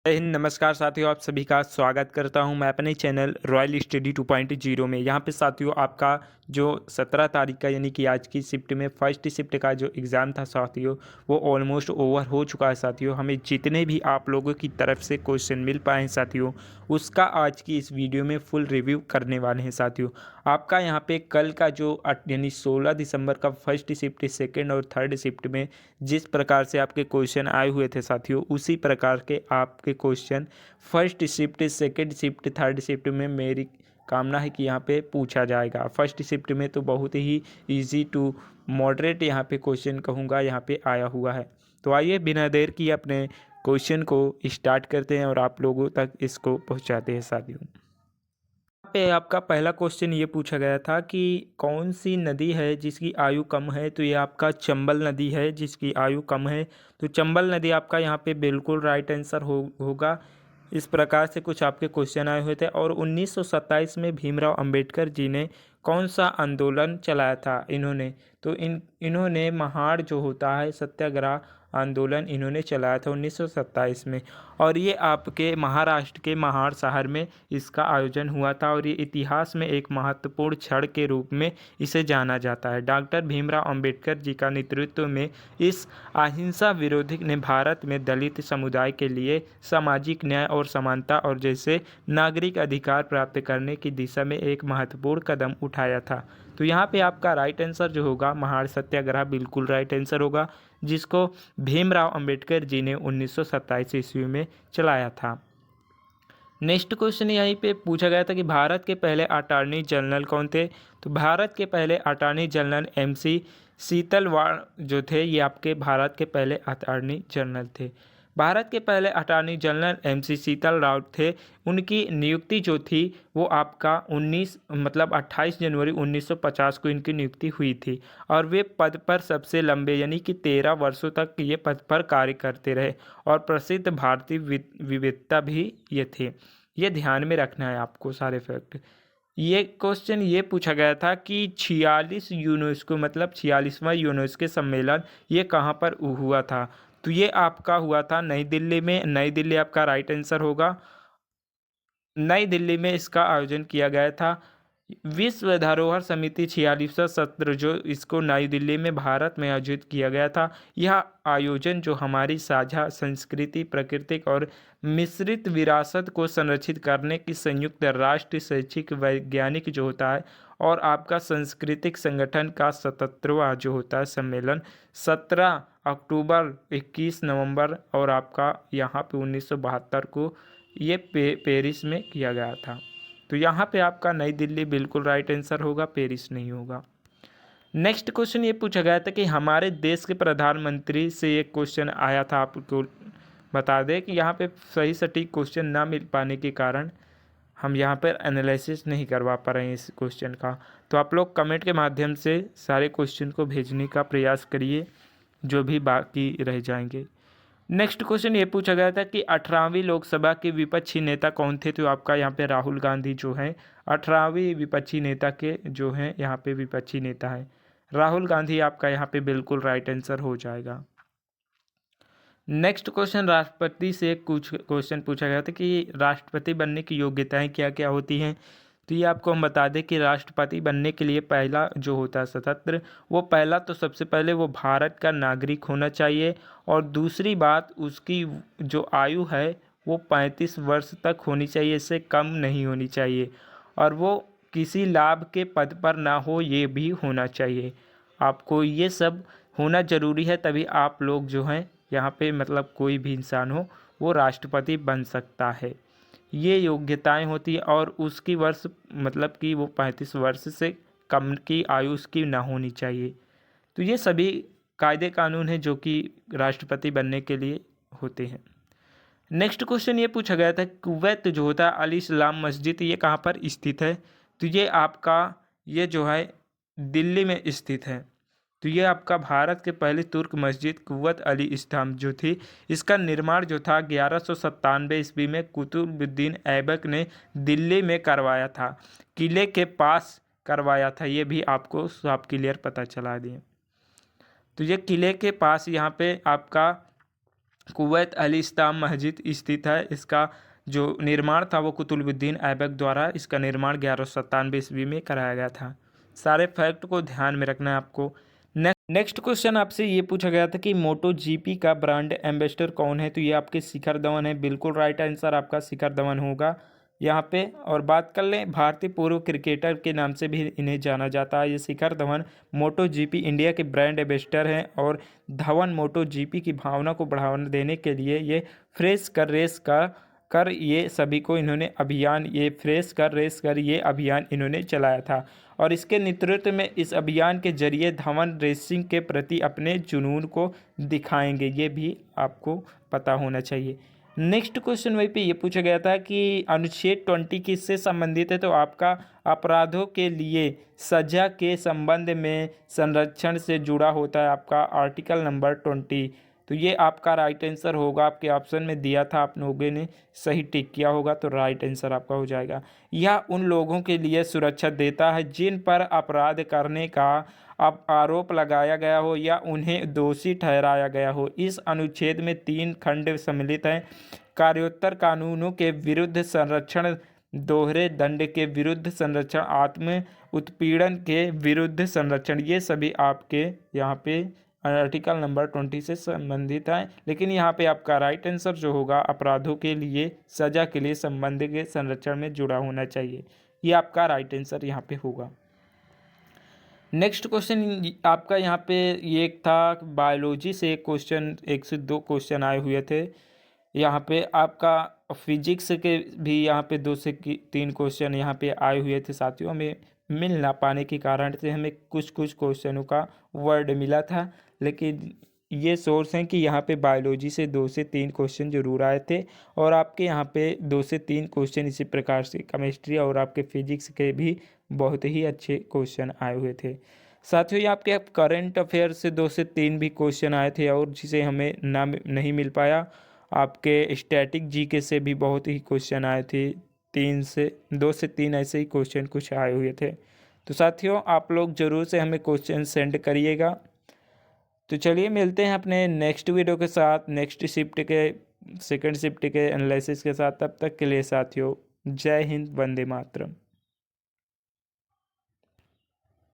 जय हिंद। नमस्कार साथियों, आप सभी का स्वागत करता हूं मैं अपने चैनल रॉयल स्टडी 2.0 में। यहां पे साथियों आपका जो 17 तारीख का यानी कि आज की शिफ्ट में फर्स्ट शिफ्ट का जो एग्ज़ाम था साथियों, वो ऑलमोस्ट ओवर हो चुका है साथियों। हमें जितने भी आप लोगों की तरफ से क्वेश्चन मिल पाए हैं साथियों, उसका आज की इस वीडियो में फुल रिव्यू करने वाले हैं साथियों। आपका यहाँ पे कल का जो यानी 16 दिसंबर का फर्स्ट शिफ्ट, सेकेंड और थर्ड शिफ्ट में जिस प्रकार से आपके क्वेश्चन आए हुए थे साथियों, उसी प्रकार के आपके question first shift, second shift, third shift में मेरी कामना है कि यहाँ पे पूछा जाएगा। फर्स्ट शिफ्ट में तो बहुत ही इजी टू मॉडरेट यहाँ पे क्वेश्चन कहूँगा यहाँ पे आया हुआ है। तो आइए बिना देर किए अपने क्वेश्चन को स्टार्ट करते हैं और आप लोगों तक इसको पहुँचाते हैं साथियों। पे आपका पहला क्वेश्चन ये पूछा गया था कि कौन सी नदी है जिसकी आयु कम है। तो ये आपका चंबल नदी है जिसकी आयु कम है। तो चंबल नदी आपका यहाँ पे बिल्कुल राइट आंसर होगा। इस प्रकार से कुछ आपके क्वेश्चन आए हुए थे। और 1927 में भीमराव अंबेडकर जी ने कौन सा आंदोलन चलाया था इन्होंने। तो इन्होंने महाड़ जो होता है सत्याग्रह आंदोलन इन्होंने चलाया था 1927 में। और ये आपके महाराष्ट्र के महाड़ शहर में इसका आयोजन हुआ था। और ये इतिहास में एक महत्वपूर्ण क्षण के रूप में इसे जाना जाता है। डॉक्टर भीमराव अंबेडकर जी का नेतृत्व में इस अहिंसा विरोधी ने भारत में दलित समुदाय के लिए सामाजिक न्याय और समानता और जैसे नागरिक अधिकार प्राप्त करने की दिशा में एक महत्वपूर्ण कदम उठाया था। तो यहाँ पे आपका राइट आंसर जो होगा महाड़ सत्याग्रह बिल्कुल राइट आंसर होगा, जिसको भीमराव अंबेडकर जी ने 1927 ईस्वी में चलाया था। नेक्स्ट क्वेश्चन यहीं पे पूछा गया था कि भारत के पहले अटॉर्नी जनरल कौन थे। तो भारत के पहले अटॉर्नी जनरल MC सीतलवाड़ जो थे, ये आपके भारत के पहले अटॉर्नी जनरल थे। भारत के पहले अटॉर्नी जनरल MC सीतलवाड़ थे। उनकी नियुक्ति जो थी वो आपका 28 जनवरी 1950 को इनकी नियुक्ति हुई थी। और वे पद पर सबसे लंबे यानी कि 13 वर्षों तक ये पद पर कार्य करते रहे। और प्रसिद्ध भारतीय विविधता भी ये थे। ये ध्यान में रखना है आपको सारे फैक्ट। ये क्वेश्चन ये पूछा गया था कि 46 यूनेस्को मतलब 46वां यूनेस्को सम्मेलन ये कहाँ पर हुआ था। तो ये आपका हुआ था नई दिल्ली में। नई दिल्ली आपका राइट आंसर होगा। नई दिल्ली में इसका आयोजन किया गया था। विश्व धरोहर समिति 46वां सत्र जो इसको नई दिल्ली में भारत में आयोजित किया गया था। यह आयोजन जो हमारी साझा संस्कृति, प्राकृतिक और मिश्रित विरासत को संरक्षित करने की संयुक्त राष्ट्र शैक्षिक वैज्ञानिक जो होता है और आपका सांस्कृतिक संगठन का 77वां जो होता है सम्मेलन 17 अक्टूबर 21 नवंबर और आपका यहाँ पे 1972 को ये पेरिस में किया गया था। तो यहाँ पे आपका नई दिल्ली बिल्कुल राइट आंसर होगा, पेरिस नहीं होगा। नेक्स्ट क्वेश्चन ये पूछा गया था कि हमारे देश के प्रधानमंत्री से ये क्वेश्चन आया था। आपको बता दें कि यहाँ पे सही सटीक क्वेश्चन ना मिल पाने के कारण हम यहाँ पर एनालिसिस नहीं करवा पा रहे हैं इस क्वेश्चन का। तो आप लोग कमेंट के माध्यम से सारे क्वेश्चन को भेजने का प्रयास करिए जो भी बाकी रह जाएंगे। नेक्स्ट क्वेश्चन ये पूछा गया था कि 18वीं लोकसभा के विपक्षी नेता कौन थे। तो आपका यहाँ पे राहुल गांधी जो हैं 18वीं विपक्षी नेता के जो हैं यहाँ पे विपक्षी नेता हैं राहुल गांधी। आपका यहाँ पे बिल्कुल राइट आंसर हो जाएगा। नेक्स्ट क्वेश्चन राष्ट्रपति से कुछ क्वेश्चन पूछा गया था कि राष्ट्रपति बनने की योग्यताएं क्या क्या होती हैं। तो ये आपको हम बता दें कि राष्ट्रपति बनने के लिए पहला जो होता है सशस्त्र, वो पहला तो सबसे पहले वो भारत का नागरिक होना चाहिए। और दूसरी बात उसकी जो आयु है वो 35 वर्ष तक होनी चाहिए, इससे कम नहीं होनी चाहिए। और वो किसी लाभ के पद पर ना हो, ये भी होना चाहिए। आपको ये सब होना ज़रूरी है, तभी आप लोग जो हैं यहाँ पे मतलब कोई भी इंसान हो वो राष्ट्रपति बन सकता है। ये योग्यताएं होती है। और उसकी वर्ष मतलब कि वो 35 वर्ष से कम की आयु उसकी ना होनी चाहिए। तो ये सभी कायदे कानून हैं जो कि राष्ट्रपति बनने के लिए होते हैं। नेक्स्ट क्वेश्चन ये पूछा गया था कुवैत जो होता है अल इस्लाम मस्जिद ये कहाँ पर स्थित है। तो ये आपका ये जो है दिल्ली में स्थित है। तो ये आपका भारत के पहली तुर्क मस्जिद कुव्वत अली इस्लाम जो थी, इसका निर्माण जो था 1197 ईस्वी में कुतुबुद्दीन ऐबक ने दिल्ली में करवाया था, किले के पास करवाया था। ये भी आपको सब क्लियर पता चला दिए। तो ये किले के पास यहाँ पे आपका कुवैत अल इस्लाम मस्जिद स्थित है। इसका जो निर्माण था वो कुतुबुद्दीन ऐबक द्वारा इसका निर्माण 1197 ईस्वी में कराया गया था। सारे फैक्ट को ध्यान में रखना है आपको। नेक्स्ट क्वेश्चन आपसे ये पूछा गया था कि मोटो जीपी का ब्रांड एम्बेसडर कौन है, तो ये आपके शिखर धवन है। बिल्कुल राइट आंसर आपका शिखर धवन होगा यहाँ पे। और बात कर लें भारतीय पूर्व क्रिकेटर के नाम से भी इन्हें जाना जाता है। ये शिखर धवन मोटो जीपी इंडिया के ब्रांड एम्बेसडर हैं और धवन मोटो जीपी की भावना को बढ़ावा देने के लिए ये फ्रेश कर रेस कर ये सभी को इन्होंने अभियान ये फ्रेश कर रेस कर ये अभियान इन्होंने चलाया था। और इसके नेतृत्व में इस अभियान के जरिए धवन रेसिंग के प्रति अपने जुनून को दिखाएंगे, ये भी आपको पता होना चाहिए। नेक्स्ट क्वेश्चन वहीं पे ये पूछा गया था कि अनुच्छेद 20 किससे संबंधित है, तो आपका अपराधों के लिए सजा के संबंध में संरक्षण से जुड़ा होता है आपका आर्टिकल नंबर 20। तो ये आपका राइट आंसर होगा। आपके ऑप्शन में दिया था, आप लोगों ने सही टिक किया होगा, तो राइट आंसर आपका हो जाएगा। यह उन लोगों के लिए सुरक्षा देता है जिन पर अपराध करने का अब आरोप लगाया गया हो या उन्हें दोषी ठहराया गया हो। इस अनुच्छेद में 3 खंड सम्मिलित हैं। कार्योत्तर कानूनों के विरुद्ध संरक्षण, दोहरे दंड के विरुद्ध संरक्षण, आत्म उत्पीड़न के विरुद्ध संरक्षण, ये सभी आपके यहाँ पे आर्टिकल नंबर 20 से संबंधित है। लेकिन यहाँ पे आपका राइट आंसर जो होगा अपराधों के लिए सजा के लिए संबंध के संरक्षण में जुड़ा होना चाहिए। ये आपका राइट आंसर यहाँ पे होगा। नेक्स्ट क्वेश्चन आपका यहाँ पे ये एक था बायोलॉजी से एक क्वेश्चन, 1 से 2 क्वेश्चन आए हुए थे। यहाँ पे आपका फिजिक्स के भी यहाँ पे 2 से 3 क्वेश्चन यहाँ पे आए हुए थे साथियों। हमें मिल ना पाने के कारण से हमें कुछ क्वेश्चनों का वर्ड मिला था, लेकिन ये सोर्स हैं कि यहाँ पे बायोलॉजी से 2 से 3 क्वेश्चन जरूर आए थे। और आपके यहाँ पे 2 से 3 क्वेश्चन इसी प्रकार से केमिस्ट्री और आपके फिजिक्स के भी बहुत ही अच्छे क्वेश्चन आए हुए थे साथियों। ये आपके करंट अफेयर से 2 से 3 भी क्वेश्चन आए थे और जिसे हमें नहीं मिल पाया। आपके स्टैटिक जीके से भी बहुत ही क्वेश्चन आए थे, 2 से 3 ऐसे ही क्वेश्चन कुछ आए हुए थे। तो साथियों आप लोग ज़रूर से हमें क्वेश्चन सेंड करिएगा। तो चलिए मिलते हैं अपने नेक्स्ट वीडियो के साथ, नेक्स्ट शिफ्ट के सेकंड शिफ्ट के एनालिसिस के साथ। तब तक के लिए साथियों जय हिंद, वंदे मातरम।